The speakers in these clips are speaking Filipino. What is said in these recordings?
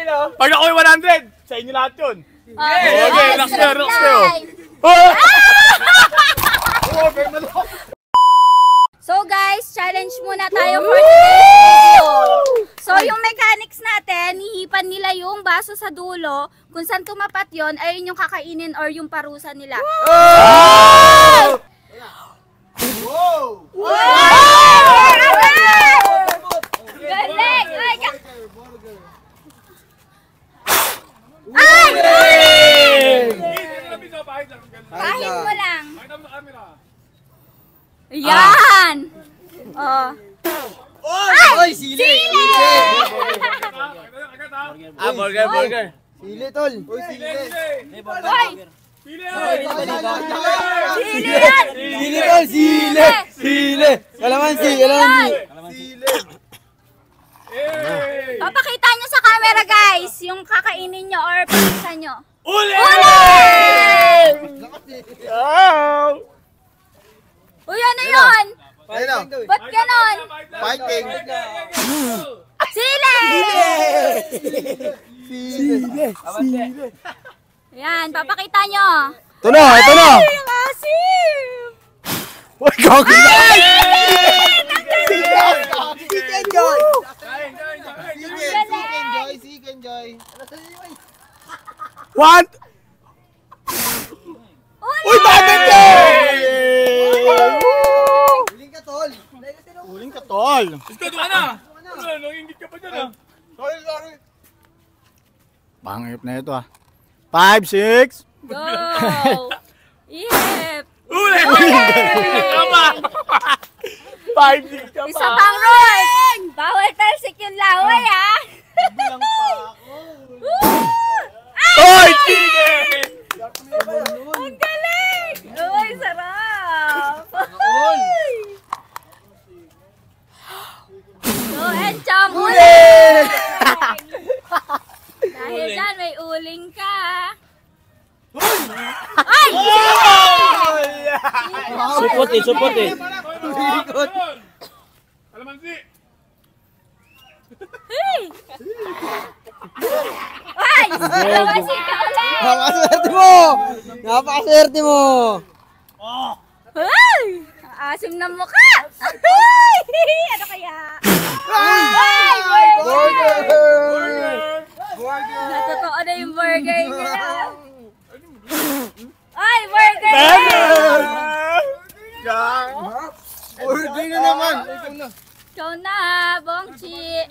Pag ako'y 100, sa inyo lahat yun. Okay, relax kayo. So guys, challenge muna tayo for today's video. So yung mechanics natin, hihipan nila yung baso sa dulo. Kung saan tumapat yon, ayun yung kakainin or yung parusa nila. Wow! Wow! Galing! Ay! Pahit mo lang. Yan! Oh. Ay! Sili! Burger. Sili, tol! Uy, sili! Hoy! Sili yan! Sili, tol! Sili! Sili! Kalamansi! Sili! Papakita nyo sa camera guys, yung kakainin nyo or parusa nyo. Uli! Uy, ano yun? Ayun! Ba't ganon? Fighting! Sili! Sili! Sili! Yan, papakita nyo. Ito na! Ito na! Ay, asim! Uy, gagawin na! Chicken Joy! Chicken Joy! What? Uy, bakit ka? Uling ka, tol! Isko, doon ka na! Nangingit ka pa dyan ah! Sorry! Pangip na ito ah. 5, 6. Go! Yep! Uli! Tama! 5, 6 ka pa! Isa pang roll! Bawal talsik yung laway ah! Bilang pa ako! Oy! Chicken! Ang galing! Uy, sarap! So, Enchong, uling! Dahil dyan, may uling ka. Ay! Supot eh. Kalamansi! Hey! Ay! Kalamansi ka ulit! Napakaswerte mo! Napakaswerte mo! Ay! Asim ng mukha! Ay! Ano kaya? Ay! Burger! Natotoo na yung burger nila. Ay! Burger! Burger na naman! Ikaw na, Bongchi!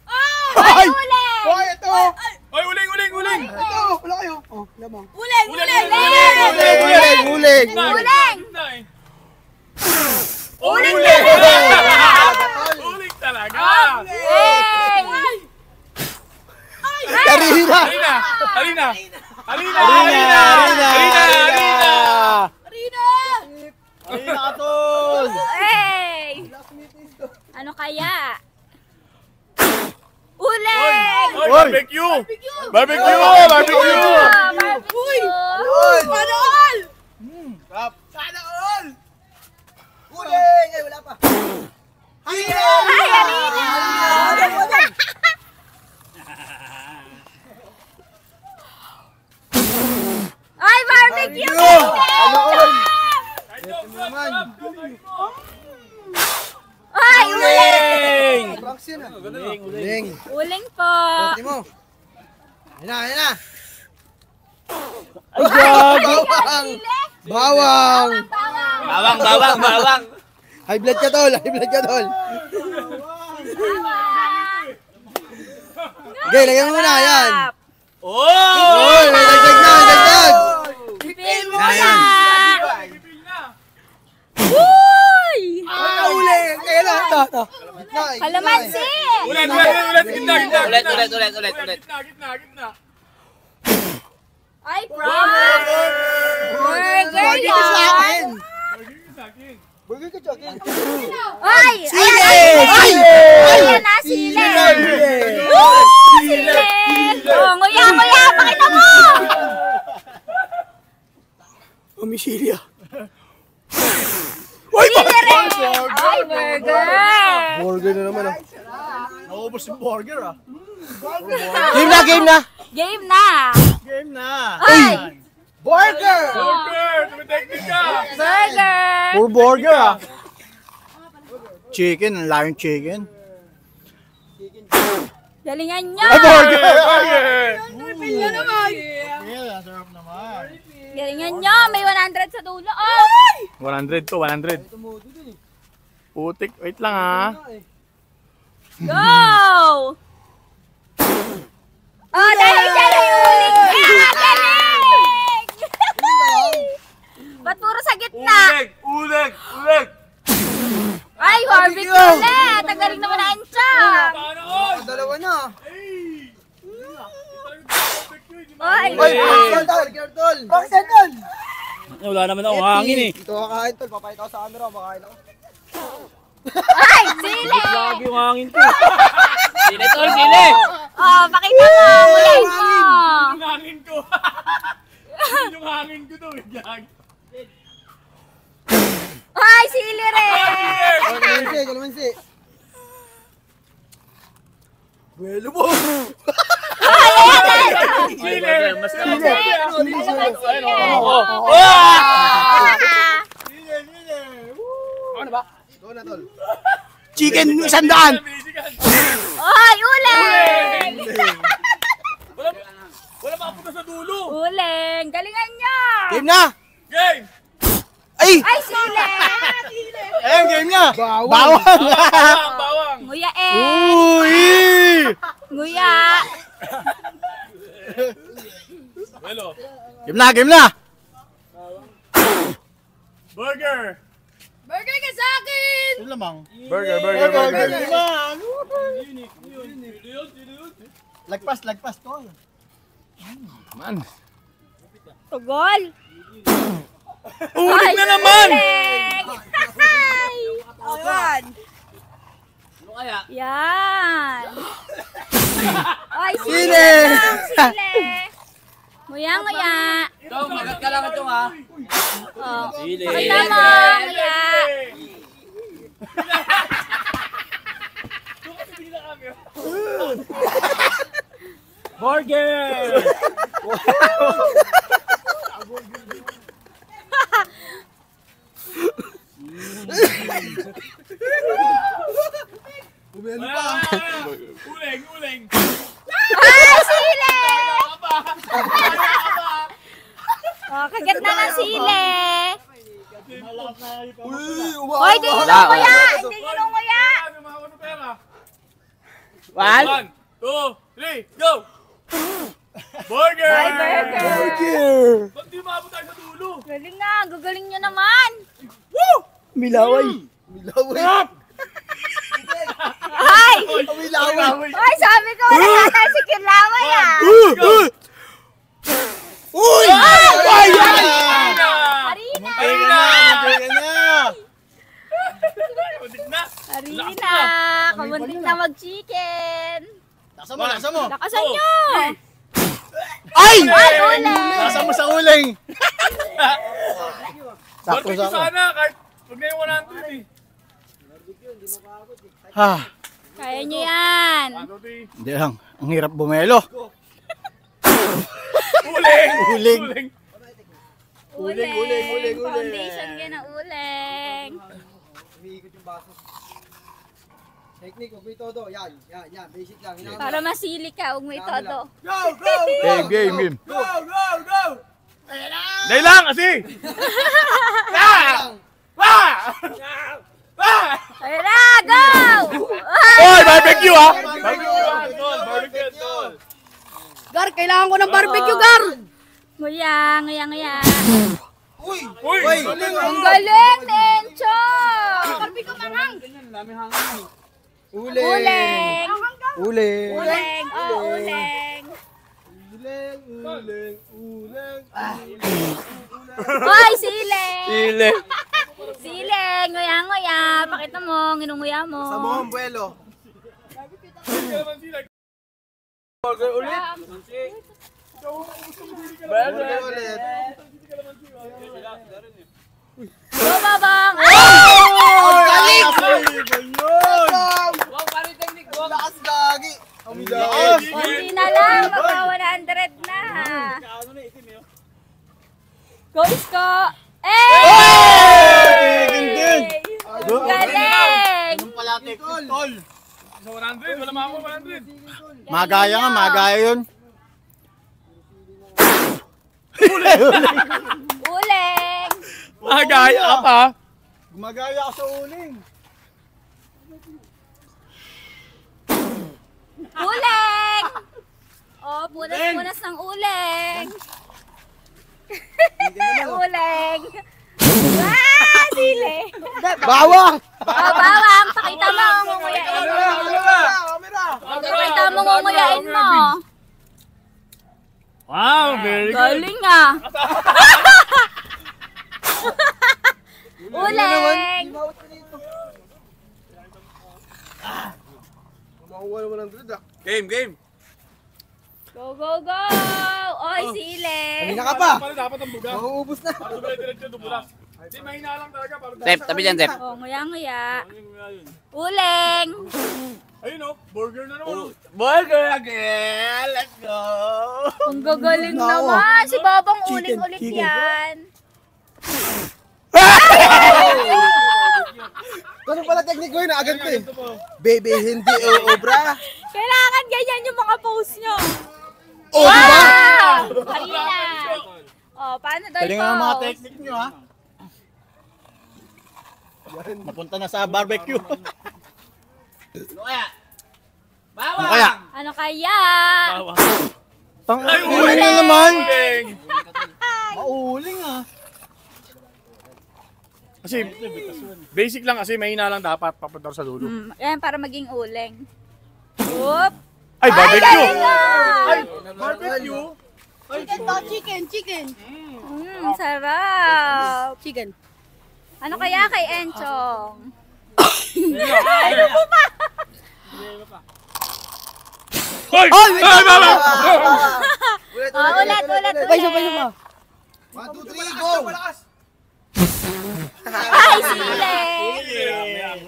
Ay! Uling! Hoy, ito! Ay, uling! Ito! Wala kayo! Oh, lamang. Uling! Uling! Uling! Uling talaga! Hey! Karina! Halina! Karina ka, tol! Hey! Ano kaya? Uling! Oy, barbecue! Barbecue! Uy! Sana all! Sana all! Uling! Ay, wala pa! Harina! Ay, Harina! Ay, barbecue! Ano all? Naman! Ay, uling! Pranks yun ah! Uling! Uling po! Pwede mo! Ayun na! Ay, gago! Bawang! Bawang! High blood ka, tol! Okay, lagyan mo muna, yan! Oh! May dagdag! Pipil mo na! Uy! Uling! Kaya na! Ito! Kalamansi! Ulit! Gitna! Ay, Frank! Burger Burger ka sa akin! yan! Burger ka sa akin! Ay! Sili! Ay! Ayan na, sili! Woo! Sili! Oh, nguya! Pakita mo! Umisilya! Sili rin! Ay, burger! Burger na naman ah! Naubos yung burger ah. Game na, game na. Game na. Game na. Ay! Burger! Burger! Tumiteknik ka! Burger! Puro burger ah. Chicken, ang laking chicken. Galingan nyo! Ay, burger! Burger! Yeah, sarap naman. Galingan nyo! May 100 sa dulo. Oh! 100 to, 100. Putik, wait lang ha. Go! Oh, dahil dyan ay uling ka! Galing! Ba't puro sa gitna? Uleg! Uleg! Ay, barbecue ulit! Ang galing naman na Ancha! Paano on? Dalawa na. Ay! Kertol! Bakit Kertol? Wala naman ako hangin eh. Ito kakain tol, papayita ko sa camera, makain ako. Ay! Sili! Lagi yung hangin ko. Sili tol, sili! Oh, pakita mo! Mulay mo! Yung hangin ko. Yung hangin ko to. Gag. Ay, sili rin! Kalamansi, kalamansi. Buelo mo! Ay, ayan! Sili! Mas Sili! Ano ba? Go na tol. Chicken 100! Ay, uling! Wala makapunta sa dulo. Uling! Galingan nyo! Game na! Game! Ay! Ay, sili! Ayun, game na! Bawang! Bawang! Bawang! Nguya eh! Uy! Nguya! Hello. Game na, game na! Burger! Burger ka sa akin! Ano lamang? Burger, burger, burger. Lagpas, lagpas tol. Man. Tugol! Ulit na naman! Ay! Ayan! Ano kaya? Yan! Ay, sili! Sili! Sili! Nguya, nguya! Ito, magat ka lang ito ha. Oh. Sili. Pakita mo, nguya! Burger! Bumelo pa. Uling, uling. Ay, sili! Kaya ka pa. Kaya ka pa. Oh, kagat na ng sili! Uy, Hoy, di nyo Wala, nguya! Hindi nyo nguya! Ano mga ano pera? 1, 1, 2, 3, go! Burger! Ay, burger! Burger! Ba't di maabot tayo sa dulo? Galing nga, gagaling nyo naman! Milaway. Milaway. Ay! Milaway. Ay, sabi ko, wala yata si Kirlaway ah! Uy! Ay! Harina! Harina! Ulit na! Harina! Kamuntik na mag-chicken! Nasa mo, nasa mo. Lakasan nyo! Ay! Ay, uling! Nasa mo sa uling. Sakto Barbecue sa sana kahit huwag na yung 100 eh. Ha, Kaya nyo yan! Ano to eh? hindi lang. Ang hirap bumelo. Uling! Uling. Uling! Foundation ka na uling! Umiikot yung baso. Technique, huwag may todo. Yan, yan, yan. Basic lang. Para masili ka, huwag may todo. Go, go, Game, game, game. go, go, go. Dahil lang kasi! Ayun na, go! Oy, barbecue ha! Barbecue tol, barbecue tol. Gar, kailangan ko ng barbecue, Gar! Nguya, nguya, nguya. Uy! Uy! Uy! Ang galing, Nencho! Karpi ko mangang. Uling! Uling! Uling! Uling! Oh, uling! Uling! Uling! Uling! Hoy, sili! Ile. Sili! Nguya, nguya! Pakita mo, nginunguya mo. Sa mo ang buwelo. Burger ulit. Burger ulit. Go, babang! Ang galing! Wow, pare technique. Wow. Lakas gagi! Konti na lang, magka 100 na. Go, Isko! Galing! Sa 100, wala mga 100. Magaya nga, magaya yun. Uling! Magaya ka pa. Gumagaya ka sa uling. Uling! Oh, punas-punas ng uling. Uling. Ah, sili. Bawang! Oh, bawang, pakita mo, ngunguyain mo. Pakita mo, ngunguyain mo. Wow, very good. Galing ah. Uling. Game. Go, go, go. Oy, sili. Kanina ka pa. Dapat ang buga. Mauubos na. Para dumiretso dumulas. Hindi, mahina lang talaga. Tep, tabi dyan, Tep. Oh, nguya-nguya. Uling. Ayun o, burger na naman. Burger again! Let's go! Ang gagaling naman. Si Babang uling ulit yan. Ano pala technique ko yun? Agad ko eh. Baby, hindi obra. Kailangan ganyan yung mga pose nyo. Oh, di ba? Wow! Kanina. Oh, paano daw Galing nga ang mga technique nyo, ha? Mapunta na sa barbecue. Ano kaya? Bawang! Ano kaya? Ano kaya? Uling na naman. Game. Mauling, ha? Kasi, basic lang kasi mahina lang dapat papunta sa dulo. Yan, para maging uling. Oop! Ay, barbecue! Ay, Barbecue? Chicken to, chicken. sarap. Chicken. Ano kaya kay Enchong? Hoy! Ay, mama! Oh, ulit. Isa pa. 1, 2, 3, go! Ay, sili!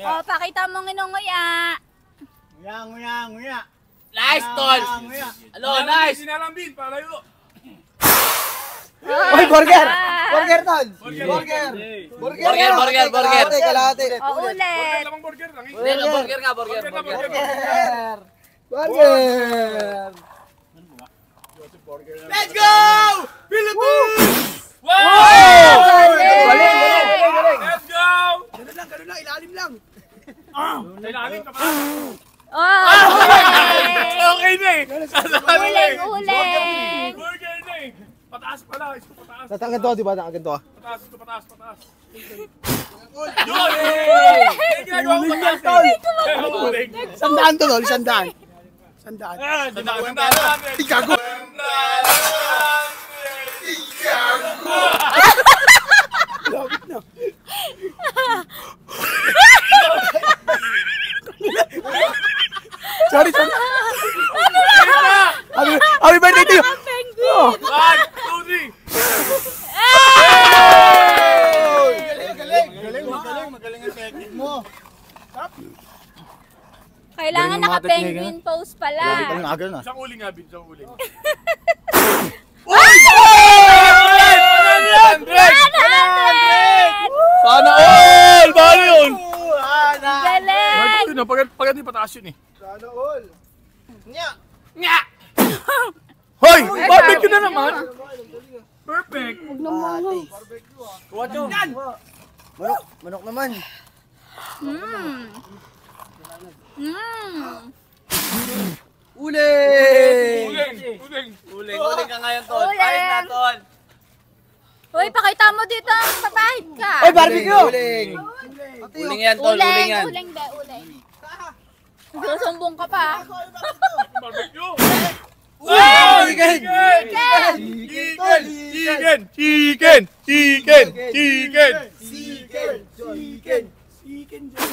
Oh, pakita mo nginunguya. Nguya. Nice, Tol! Ano, nice! Sinalambin, palayo. Oy, burger! Burger, Tol! Burger! Burger. Kalahati. Oh, Burger, ulit. lamang burger lang. Hindi, no, burger nga, burger. Burger! Let's go! Philippines! Wow! Galing! Let's go! Ganun lang, ilalim lang. Kailangan ka pa. Oh, Okay na eh. Sasali na eh. uling. Burger na eh. Pataas pala. Ito pataas. Natanggan to, di ba? Natanggan to. Pataas. Yun! Eh, ginagawa ko pataas eh. Uling. Sandaan to, Tol. Sandaan. Sandaan. Ikago! Sorry. Happy birthday to you! Penguin. 1, 2, 3. Magaling ang technique mo. Kailangan Galing ng mga naka-penguin pose pala. Galing aga na. Isang uling nga, Bin. Isang uling. 100! Sana all! Balo yun! Galing! Yun, pag hindi pataas yun eh. Sana all. Nga! Hoy! Barbecue na naman! Perfect! Manok naman. Uling! Uling ka ngayon, Tol. Uling. Ayos na, Tol. Uy, pakita mo dito ang papahid ka. Oy, barbecue! Uling! Uling yan, Tol. Uling yan. Uling be, uling. Susumbong ka pa. Barbecue! Chicken! Chicken!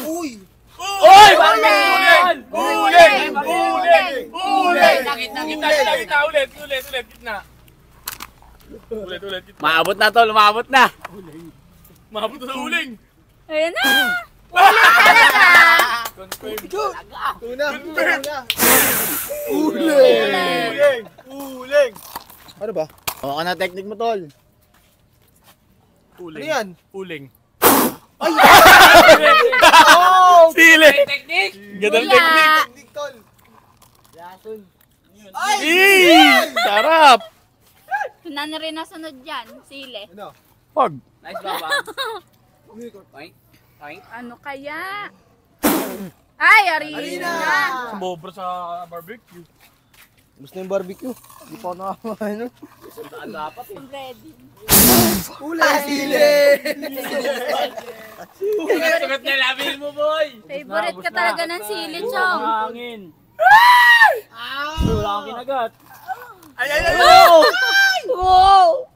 Uy! Oy! Uling! Uling! Gitna, ulit, gitna. Ulit, gitna. Maabot na, Tol. Maabot na. Mahabot na sa uling. Ayun na. Talaga. Tuna. Uling! Ano ba? Oo na technique mo, tol. Uling. Ano yan? Uling. Oh! Sili. Technique. Gandang Kuya. technique. Technique, tol. Sarap. Wala na rin nasunod dyan. Sili. Ano? Pag. Nice baba. Oink. Oink. Ano kaya? Ay, Arina. Sumobra sa barbecue. Gusto yung barbecue? Hindi pa ako nakakain. Saan dapat eh. Ready. Sili! Sugat na labil mo, boy. Favorite ka talaga ng sili, Chong. Hangin. Wala akong kinagat. Ay, ay, ay. Wow!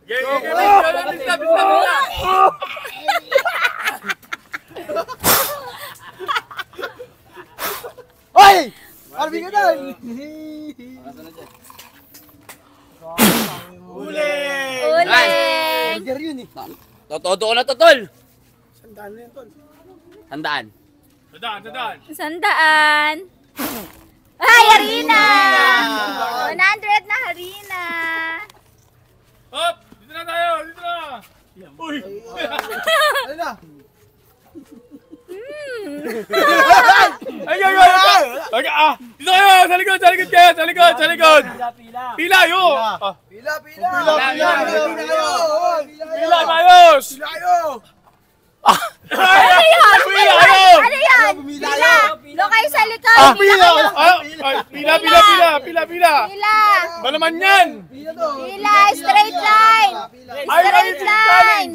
Hoy! Barbie ka na! Uling! Burger yun eh. Totodo ko na to, tol. Sandaan na yun, tol. Tandaan. Tadaan. Sandaan. Ay, Arina! 100 na Arina. Hop! Dito na tayo! Dito na! Uy! Ano na? Ay, ay, ay! Ay, ah! Dito kayo! Sa likod! Sa likod kayo! Sa likod! Sa likod! Pila. Pila, yo! Ah, Pila! Pila! pila, mayos! Ano yan? Pila, ayo! Ano yan? Pila! Doon kayo sa likod. Ah, Pila kayo. Pila! Pila! Ba naman yan? Pila to! Pila! Straight line! Ay, Straight line!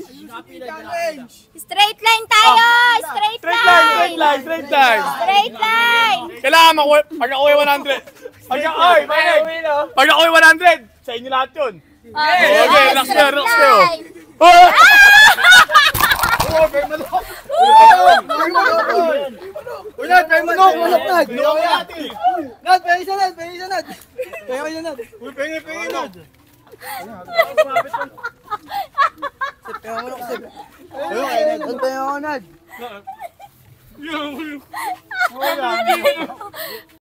Straight line tayo! Straight line! Straight line! Straight line! Kailangan makuha, pag nakuha 100. Pag nakuha 100, sa inyo lahat yun. Okay, relax kayo, relax kayo. Oh! Uy, Nad! Pwede manok! Manok, Nad! Nad! Pwede isa, Nad! Pwede isa, Nad! Pwede isa, Nad! Uy, pengi, Nad. Pwede manok, Seb! Pwede ako, Nad! Yung